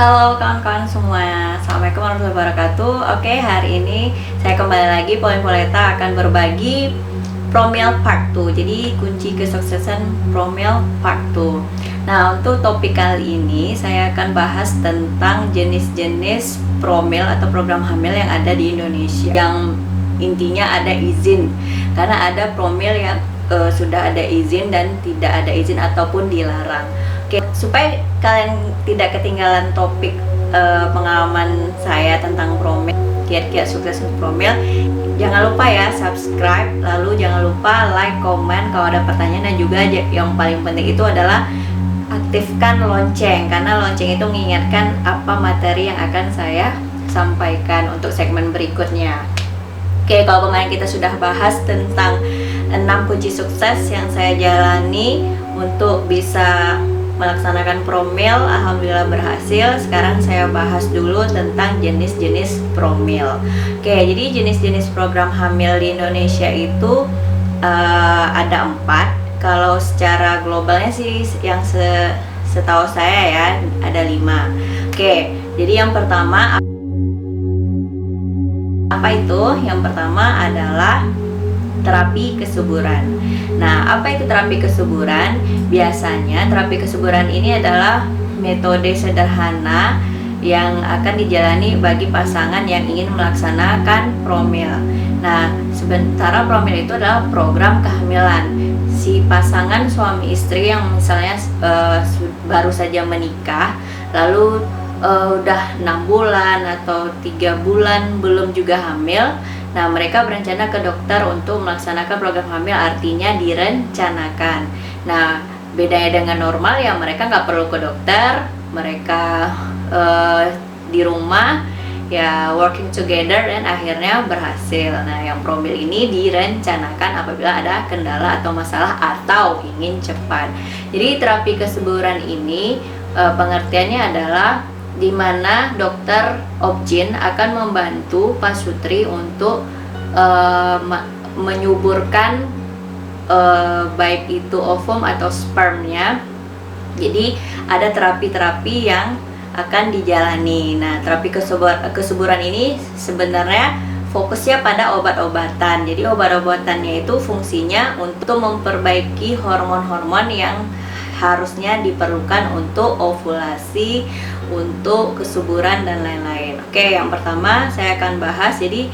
Halo kawan-kawan semua, Assalamualaikum warahmatullahi wabarakatuh. Oke, hari ini saya kembali lagi, Polita akan berbagi Promil Part 2. Jadi kunci kesuksesan Promil Part 2. Nah, untuk topik kali ini saya akan bahas tentang jenis-jenis promil atau program hamil yang ada di Indonesia, yang intinya ada izin. Karena ada promil yang sudah ada izin dan tidak ada izin ataupun dilarang. Oke, supaya kalian tidak ketinggalan topik pengalaman saya tentang promil, kiat-kiat sukses promil, jangan lupa ya subscribe, lalu jangan lupa like, komen kalau ada pertanyaan, dan juga yang paling penting itu adalah aktifkan lonceng, karena lonceng itu mengingatkan apa materi yang akan saya sampaikan untuk segmen berikutnya. Oke, kalau kemarin kita sudah bahas tentang 6 kunci sukses yang saya jalani untuk bisa melaksanakan promil, alhamdulillah berhasil. Sekarang saya bahas dulu tentang jenis-jenis promil. Oke, jadi jenis-jenis program hamil di Indonesia itu ada 4. Kalau secara globalnya sih yang setahu saya ya ada 5. Oke, jadi yang pertama apa itu? Yang pertama adalah terapi kesuburan. Nah, apa itu terapi kesuburan? Biasanya terapi kesuburan ini adalah metode sederhana yang akan dijalani bagi pasangan yang ingin melaksanakan promil. Nah, sementara promil itu adalah program kehamilan. Si pasangan suami istri yang misalnya baru saja menikah, lalu udah 6 bulan atau 3 bulan belum juga hamil. Nah, mereka berencana ke dokter untuk melaksanakan program hamil, artinya direncanakan. Nah, bedanya dengan normal ya mereka nggak perlu ke dokter, mereka di rumah ya working together dan akhirnya berhasil. Nah, yang promil ini direncanakan apabila ada kendala atau masalah atau ingin cepat. Jadi terapi kesuburan ini pengertiannya adalah di mana dokter obgyn akan membantu pasutri untuk menyuburkan baik itu ovum atau spermnya. Jadi ada terapi-terapi yang akan dijalani. Nah, terapi kesuburan ini sebenarnya fokusnya pada obat-obatan. Jadi obat-obatannya itu fungsinya untuk memperbaiki hormon-hormon yang harusnya diperlukan untuk ovulasi, untuk kesuburan dan lain-lain. Oke, yang pertama saya akan bahas. Jadi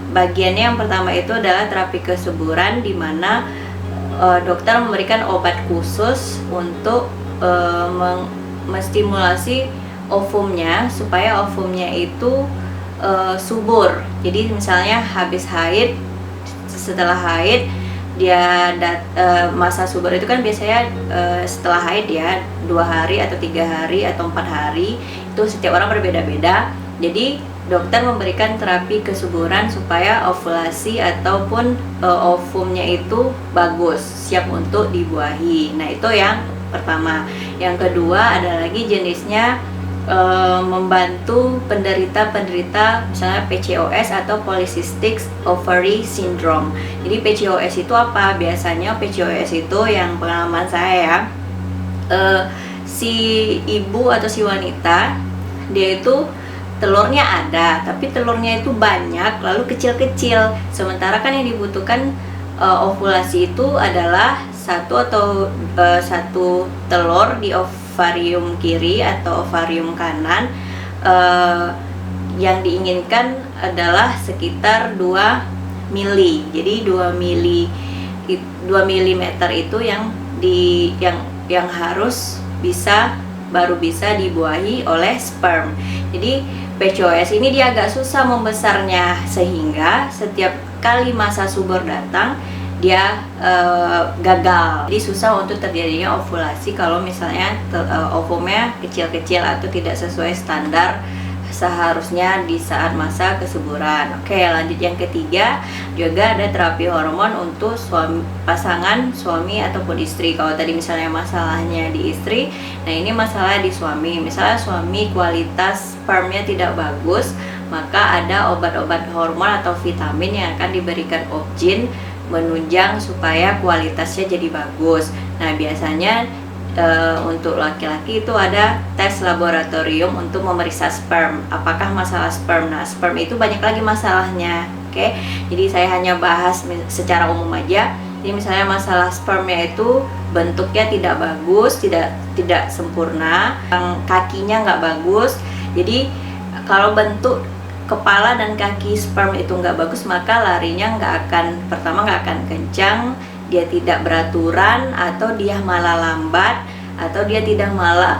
bagiannya yang pertama itu adalah terapi kesuburan, di mana dokter memberikan obat khusus untuk menstimulasi ovumnya supaya ovumnya itu subur. Jadi misalnya habis haid, setelah haid dia masa subur itu kan biasanya setelah haid ya 2 hari atau 3 hari atau 4 hari, itu setiap orang berbeda-beda. Jadi dokter memberikan terapi kesuburan supaya ovulasi ataupun ovumnya itu bagus, siap untuk dibuahi. Nah, itu yang pertama. Yang kedua ada lagi jenisnya membantu penderita misalnya PCOS atau Polycystic Ovary Syndrome. Jadi PCOS itu apa? Biasanya PCOS itu yang pengalaman saya ya, si ibu atau si wanita dia itu telurnya ada, tapi telurnya itu banyak lalu kecil-kecil. Sementara kan yang dibutuhkan ovulasi itu adalah satu telur di ovarium kiri atau ovarium kanan. Yang diinginkan adalah sekitar 2 mili. Jadi 2 mm itu yang harus baru bisa dibuahi oleh sperm. Jadi PCOS ini dia agak susah membesarnya, sehingga setiap kali masa subur datang dia gagal. Jadi susah untuk terjadinya ovulasi kalau misalnya ovumnya kecil-kecil atau tidak sesuai standar seharusnya di saat masa kesuburan. Oke, lanjut yang ketiga, juga ada terapi hormon untuk pasangan suami ataupun istri. Kalau tadi misalnya masalahnya di istri, nah ini masalah di suami. Misalnya suami kualitas spermnya tidak bagus, maka ada obat-obat hormon atau vitamin yang akan diberikan obgyn menunjang supaya kualitasnya jadi bagus. Nah, biasanya untuk laki-laki itu ada tes laboratorium untuk memeriksa sperm, apakah masalah sperm. Nah, sperm itu banyak lagi masalahnya. Oke, jadi saya hanya bahas secara umum aja. Jadi misalnya masalah spermnya itu bentuknya tidak bagus, tidak sempurna, kakinya nggak bagus. Jadi kalau bentuk kepala dan kaki sperm itu nggak bagus, maka larinya pertama nggak akan kencang, dia tidak beraturan, atau dia malah lambat, atau dia tidak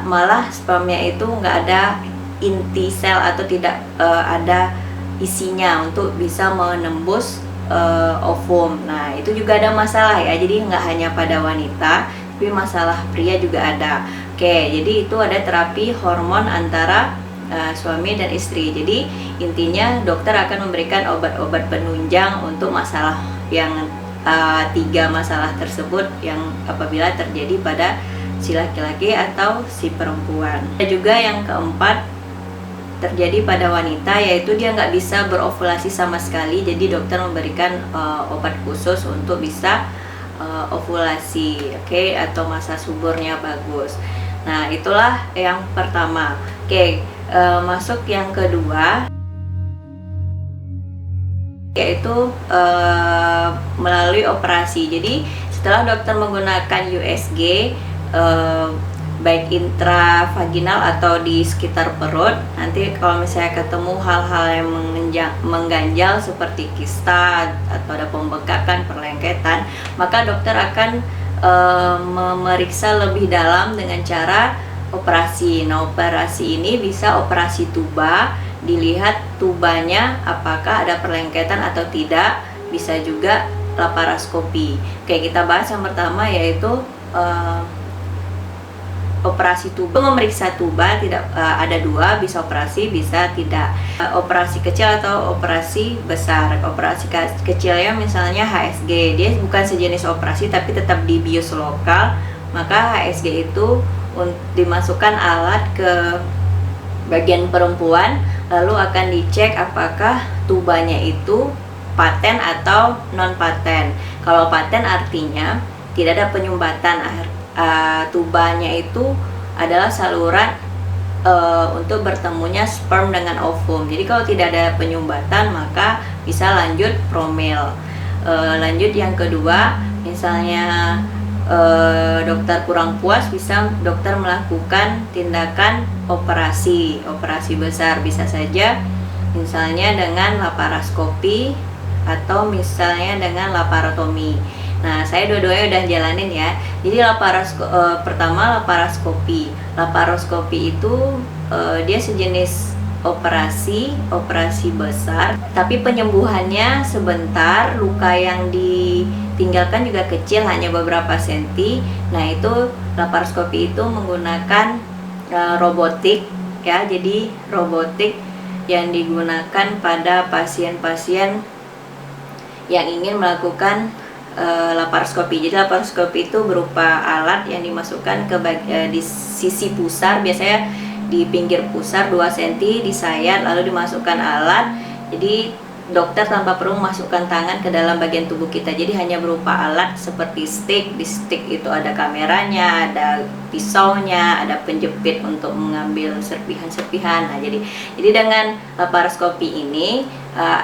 malah spermnya itu nggak ada inti sel atau tidak ada isinya untuk bisa menembus ovum. Nah, itu juga ada masalah ya. Jadi nggak hanya pada wanita, tapi masalah pria juga ada. Oke, jadi itu ada terapi hormon antara suami dan istri. Jadi intinya dokter akan memberikan obat-obat penunjang untuk masalah yang 3 masalah tersebut yang apabila terjadi pada si laki-laki atau si perempuan. Ada juga yang keempat terjadi pada wanita, yaitu dia nggak bisa berovulasi sama sekali. Jadi dokter memberikan obat khusus untuk bisa ovulasi, oke, atau masa suburnya bagus. Nah, itulah yang pertama. Oke, masuk yang kedua, yaitu melalui operasi. Jadi setelah dokter menggunakan USG, baik intravaginal atau di sekitar perut, nanti kalau misalnya ketemu hal-hal yang mengganjal seperti kista atau ada pembengkakan, perlengketan, maka dokter akan memeriksa lebih dalam dengan cara operasi. Nah, operasi ini bisa operasi tuba, dilihat tubanya apakah ada perlengketan atau tidak, bisa juga laparoskopi. Oke, kita bahas yang pertama, yaitu operasi tuba. Memeriksa tuba tidak ada 2, bisa operasi, bisa tidak. Operasi kecil atau operasi besar. Operasi kecilnya misalnya HSG, dia bukan sejenis operasi tapi tetap dibius lokal, maka HSG itu dimasukkan alat ke bagian perempuan, lalu akan dicek apakah tubanya itu paten atau non paten. Kalau paten artinya tidak ada penyumbatan, tubanya itu adalah saluran untuk bertemunya sperm dengan ovum. Jadi kalau tidak ada penyumbatan, maka bisa lanjut promil. Lanjut yang kedua, misalnya dokter kurang puas, bisa dokter melakukan tindakan operasi besar, bisa saja misalnya dengan laparoskopi atau misalnya dengan laparotomi. Nah, saya dua-duanya udah jalanin ya. Jadi pertama laparoskopi. Laparoskopi itu dia sejenis operasi besar, tapi penyembuhannya sebentar, luka yang ditinggalkan juga kecil, hanya beberapa senti. Nah, itu laparoskopi itu menggunakan robotik ya. Jadi robotik yang digunakan pada pasien-pasien yang ingin melakukan laparoskopi. Jadi laparoskopi itu berupa alat yang dimasukkan ke di sisi pusar, biasanya di pinggir pusar 2 cm, disayat lalu dimasukkan alat. Jadi dokter tanpa perlu memasukkan tangan ke dalam bagian tubuh kita. Jadi hanya berupa alat seperti stick. Di stick itu ada kameranya, ada pisaunya, ada penjepit untuk mengambil serpihan-serpihan. Nah, jadi dengan laparoskopi ini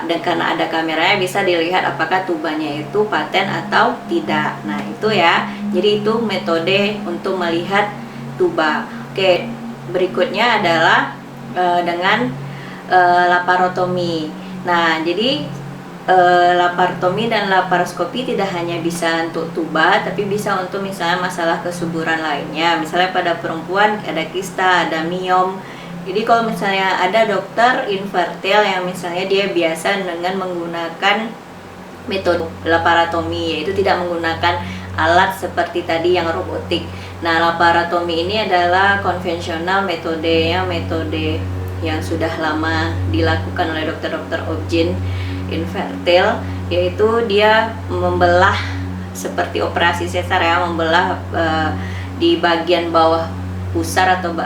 dan karena ada kameranya, bisa dilihat apakah tubanya itu paten atau tidak. Nah, itu ya. Jadi itu metode untuk melihat tuba. Oke, berikutnya adalah dengan laparotomi. Nah, jadi laparotomi dan laparoskopi tidak hanya bisa untuk tuba, tapi bisa untuk misalnya masalah kesuburan lainnya. Misalnya pada perempuan ada kista, ada miom. Jadi kalau misalnya ada dokter infertil yang misalnya dia biasa dengan menggunakan metode laparotomi, yaitu tidak menggunakan alat seperti tadi yang robotik. Nah, laparotomi ini adalah konvensional metodenya, metode yang sudah lama dilakukan oleh dokter-dokter OB/GYN infertil, yaitu dia membelah seperti operasi sesar ya, membelah di bagian bawah pusar atau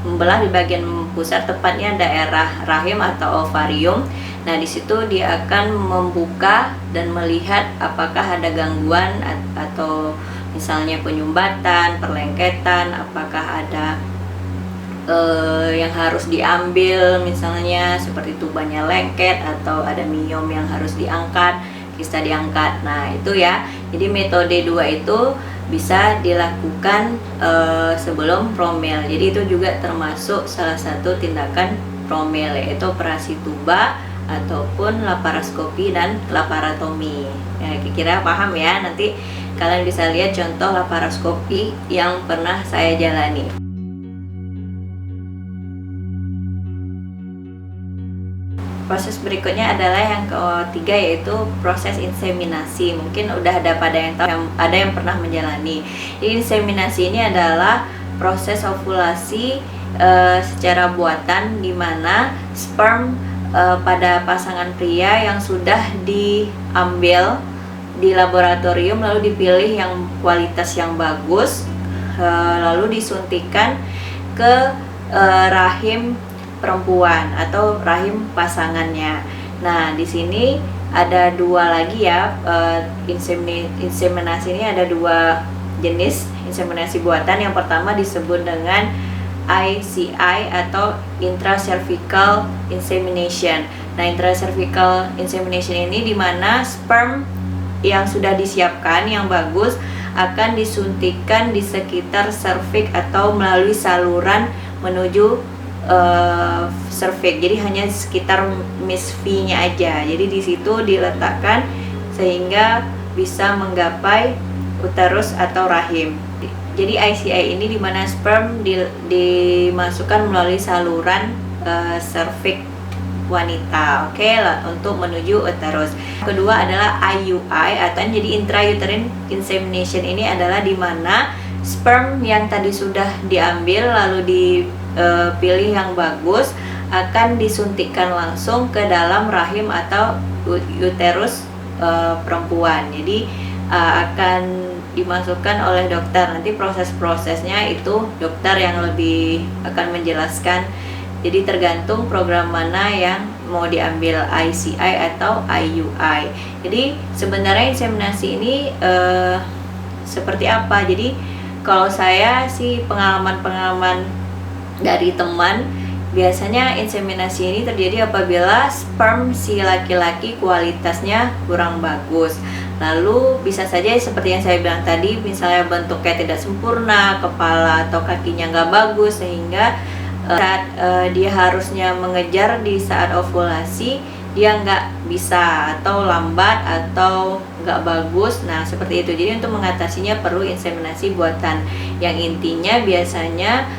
membelah di bagian pusar, tepatnya daerah rahim atau ovarium. Nah, di situ dia akan membuka dan melihat apakah ada gangguan atau misalnya penyumbatan, perlengketan, apakah ada yang harus diambil, misalnya seperti tubannya lengket atau ada miom yang harus diangkat, kista diangkat. Nah itu ya, jadi metode 2 itu bisa dilakukan sebelum promil. Jadi itu juga termasuk salah satu tindakan promil, yaitu operasi tuba ataupun laparoskopi dan laparotomi. Ya, kira-kira paham ya. Nanti kalian bisa lihat contoh laparoskopi yang pernah saya jalani. Proses berikutnya adalah yang ketiga, yaitu proses inseminasi. Mungkin udah ada pada yang tahu, ada yang pernah menjalani. Jadi inseminasi ini adalah proses ovulasi secara buatan, di mana sperm pada pasangan pria yang sudah diambil di laboratorium lalu dipilih yang kualitas yang bagus, lalu disuntikan ke rahim perempuan atau rahim pasangannya. Nah, di sini ada dua lagi ya, inseminasi ini ada dua jenis inseminasi buatan. Yang pertama disebut dengan ICI atau intracervical insemination. Nah, intracervical insemination ini dimana sperm yang sudah disiapkan yang bagus akan disuntikan di sekitar serviks atau melalui saluran menuju cervix. Jadi hanya sekitar misv-nya aja. Jadi di situ diletakkan sehingga bisa menggapai uterus atau rahim. Jadi ICI ini dimana sperm dimasukkan melalui saluran cervix wanita, oke, untuk menuju uterus. Kedua adalah IUI atau jadi intrauterine insemination. Ini adalah dimana sperm yang tadi sudah diambil lalu dipilih yang bagus akan disuntikkan langsung ke dalam rahim atau uterus perempuan. Jadi akan dimasukkan oleh dokter. Nanti proses-prosesnya itu dokter yang lebih akan menjelaskan. Jadi tergantung program mana yang mau diambil, ICI atau IUI. Jadi sebenarnya inseminasi ini seperti apa? Jadi kalau saya sih pengalaman dari teman, biasanya inseminasi ini terjadi apabila sperm si laki-laki kualitasnya kurang bagus. Lalu bisa saja seperti yang saya bilang tadi, misalnya bentuknya tidak sempurna, kepala atau kakinya nggak bagus, sehingga saat dia harusnya mengejar di saat ovulasi dia nggak bisa, atau lambat, atau nggak bagus. Nah seperti itu. Jadi untuk mengatasinya perlu inseminasi buatan, yang intinya biasanya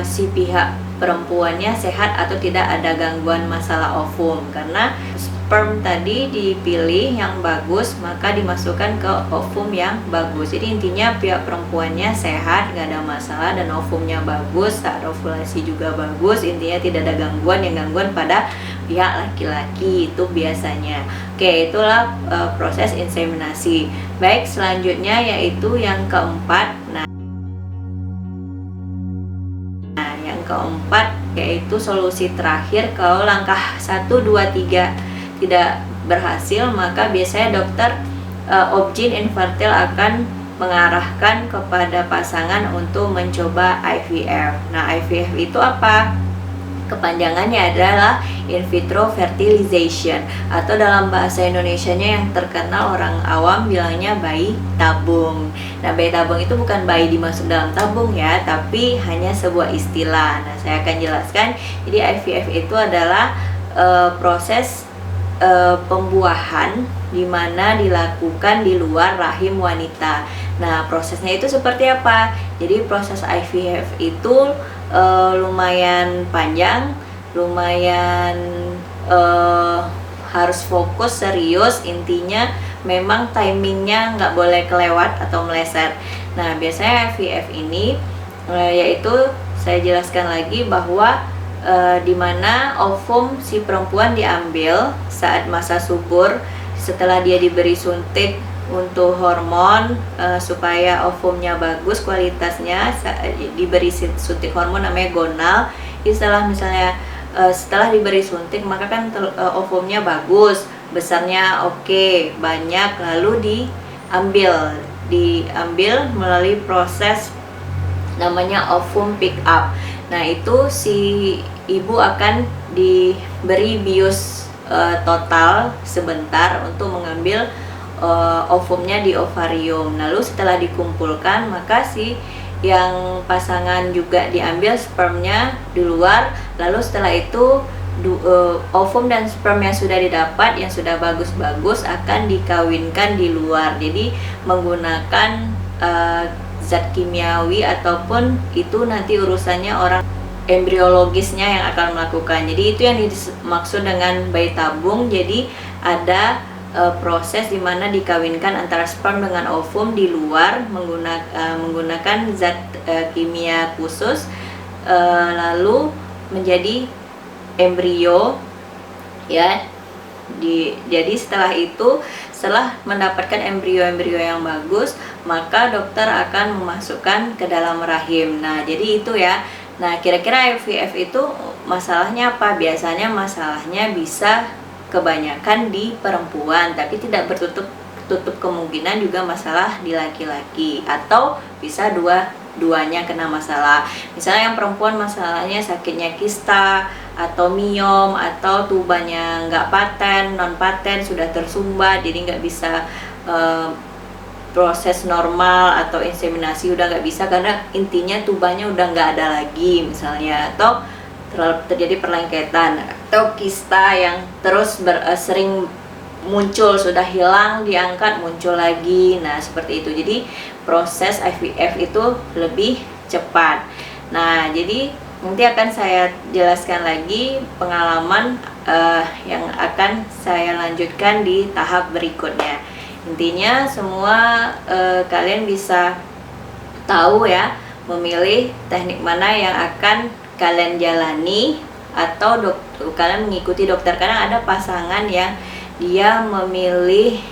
si pihak perempuannya sehat atau tidak ada gangguan masalah ovum. Karena sperm tadi dipilih yang bagus, maka dimasukkan ke ovum yang bagus. Jadi intinya pihak perempuannya sehat, nggak ada masalah, dan ovumnya bagus, saat ovulasi juga bagus. Intinya tidak ada gangguan pada pihak laki-laki itu biasanya. Oke, itulah proses inseminasi. Baik, selanjutnya yaitu yang keempat. Nah, yang keempat yaitu solusi terakhir kalau langkah 1, 2, 3 tidak berhasil, maka biasanya dokter obgyn infertil akan mengarahkan kepada pasangan untuk mencoba IVF. Nah, IVF itu apa? Kepanjangannya adalah in vitro fertilization, atau dalam bahasa Indonesianya yang terkenal orang awam bilangnya bayi tabung. Nah, bayi tabung itu bukan bayi dimasuk dalam tabung ya, tapi hanya sebuah istilah. Nah, saya akan jelaskan. Jadi IVF itu adalah proses pembuahan di mana dilakukan di luar rahim wanita. Nah, prosesnya itu seperti apa? Jadi proses IVF itu lumayan panjang, lumayan harus fokus, serius. Intinya memang timingnya nggak boleh kelewat atau meleset. Nah, biasanya IVF ini yaitu saya jelaskan lagi bahwa dimana ovum si perempuan diambil saat masa subur, setelah dia diberi suntik untuk hormon supaya ovumnya bagus kualitasnya, diberi suntik hormon namanya gonal. Setelah misalnya setelah diberi suntik, maka kan ovumnya bagus, besarnya oke, banyak, lalu diambil diambil melalui proses namanya ovum pick up. Nah, itu si ibu akan diberi bius total sebentar untuk mengambil ovumnya di ovarium. Lalu setelah dikumpulkan, maka si yang pasangan juga diambil spermnya di luar. Lalu setelah itu ovum dan sperm yang sudah didapat, yang sudah bagus-bagus, akan dikawinkan di luar. Jadi menggunakan zat kimiawi, ataupun itu nanti urusannya orang embriologisnya yang akan melakukan. Jadi itu yang dimaksud dengan bayi tabung. Jadi ada proses di mana dikawinkan antara sperm dengan ovum di luar menggunakan zat kimia khusus, lalu menjadi embrio ya. Jadi setelah itu, setelah mendapatkan embrio-embrio yang bagus, maka dokter akan memasukkan ke dalam rahim. Nah, jadi itu ya. Nah, kira-kira IVF itu masalahnya apa? Biasanya masalahnya bisa kebanyakan di perempuan, tapi tidak bertutup kemungkinan juga masalah di laki-laki, atau bisa dua-duanya kena masalah. Misalnya yang perempuan masalahnya sakitnya kista atau miom, atau tubanya nggak paten, non paten, sudah tersumbat, jadi nggak bisa proses normal, atau inseminasi udah nggak bisa karena intinya tubanya udah nggak ada lagi misalnya, atau terjadi perlengketan, atau kista yang terus sering muncul, sudah hilang diangkat muncul lagi. Nah, seperti itu. Jadi proses IVF itu lebih cepat. Nah, jadi nanti akan saya jelaskan lagi pengalaman yang akan saya lanjutkan di tahap berikutnya. Intinya semua kalian bisa tahu ya, memilih teknik mana yang akan kalian jalani, atau kalian mengikuti dokter. Karena ada pasangan yang dia memilih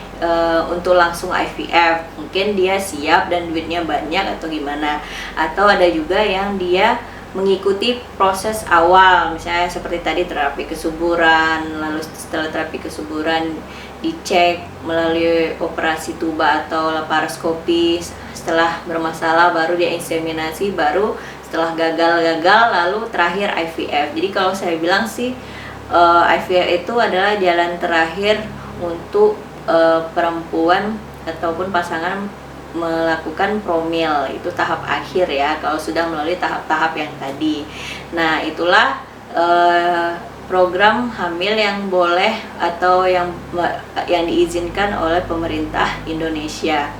untuk langsung IVF, mungkin dia siap dan duitnya banyak atau gimana. Atau ada juga yang dia mengikuti proses awal, misalnya seperti tadi terapi kesuburan, lalu setelah terapi kesuburan dicek melalui operasi tuba atau laparoskopi, setelah bermasalah baru dia inseminasi, baru setelah gagal lalu terakhir IVF. Jadi kalau saya bilang sih IVF itu adalah jalan terakhir untuk perempuan ataupun pasangan melakukan promil. Itu tahap akhir ya, kalau sudah melalui tahap-tahap yang tadi. Nah, itulah program hamil yang boleh atau yang diizinkan oleh pemerintah Indonesia.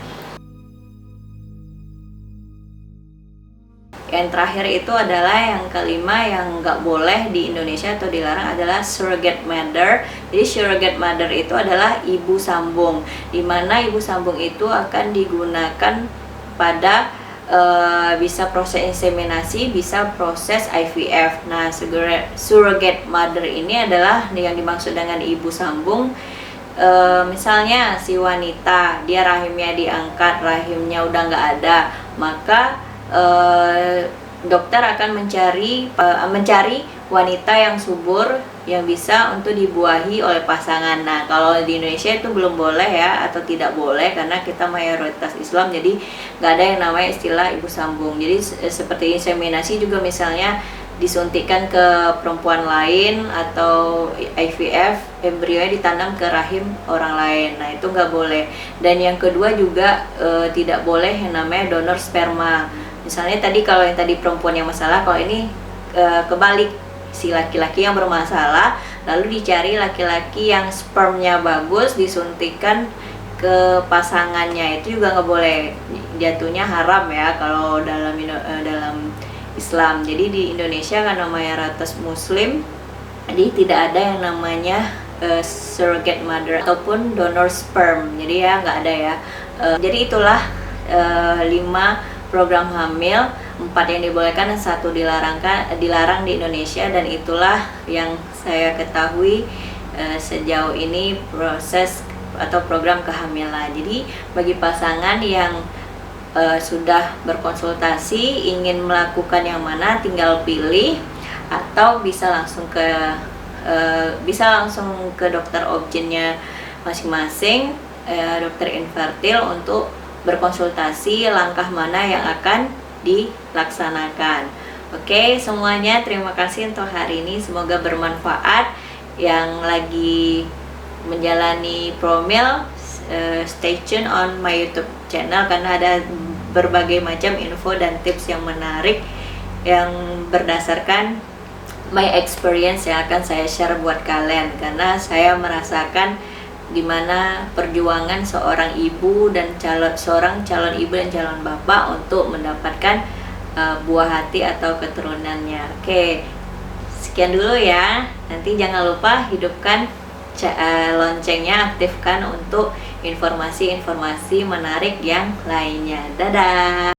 Yang terakhir itu adalah yang kelima, yang nggak boleh di Indonesia atau dilarang, adalah surrogate mother. Jadi surrogate mother itu adalah ibu sambung, dimana ibu sambung itu akan digunakan pada bisa proses inseminasi, bisa proses IVF. Nah, surrogate mother ini adalah yang dimaksud dengan ibu sambung. Misalnya si wanita, dia rahimnya diangkat, rahimnya udah nggak ada, maka dokter akan mencari wanita yang subur yang bisa untuk dibuahi oleh pasangan. Nah, kalau di Indonesia itu belum boleh ya, atau tidak boleh karena kita mayoritas Islam, jadi nggak ada yang namanya istilah ibu sambung. Jadi seperti inseminasi juga, misalnya disuntikkan ke perempuan lain, atau IVF embrionya ditanam ke rahim orang lain. Nah, itu nggak boleh. Dan yang kedua juga tidak boleh yang namanya donor sperma. Misalnya tadi, kalau yang tadi perempuan yang masalah, kalau ini kebalik, si laki-laki yang bermasalah lalu dicari laki-laki yang spermnya bagus, disuntikan ke pasangannya, itu juga nggak boleh, jatuhnya haram ya kalau dalam Islam. Jadi di Indonesia karena mayoritas Muslim, jadi tidak ada yang namanya surrogate mother ataupun donor sperm, jadi ya nggak ada ya. Jadi itulah 5 program hamil, 4 yang dibolehkan dan 1 dilarang di Indonesia, dan itulah yang saya ketahui sejauh ini proses atau program kehamilan. Jadi bagi pasangan yang sudah berkonsultasi ingin melakukan yang mana, tinggal pilih, atau bisa langsung ke dokter obgynnya masing-masing, dokter infertil, untuk berkonsultasi langkah mana yang akan dilaksanakan. Oke, semuanya terima kasih untuk hari ini, semoga bermanfaat. Yang lagi menjalani promil, stay tune on my YouTube channel karena ada berbagai macam info dan tips yang menarik yang berdasarkan my experience yang akan saya share buat kalian, karena saya merasakan gimana perjuangan seorang ibu dan seorang calon ibu dan calon bapak untuk mendapatkan buah hati atau keturunannya. Oke, sekian dulu ya. Nanti jangan lupa hidupkan loncengnya, aktifkan untuk informasi-informasi menarik yang lainnya. Dadah.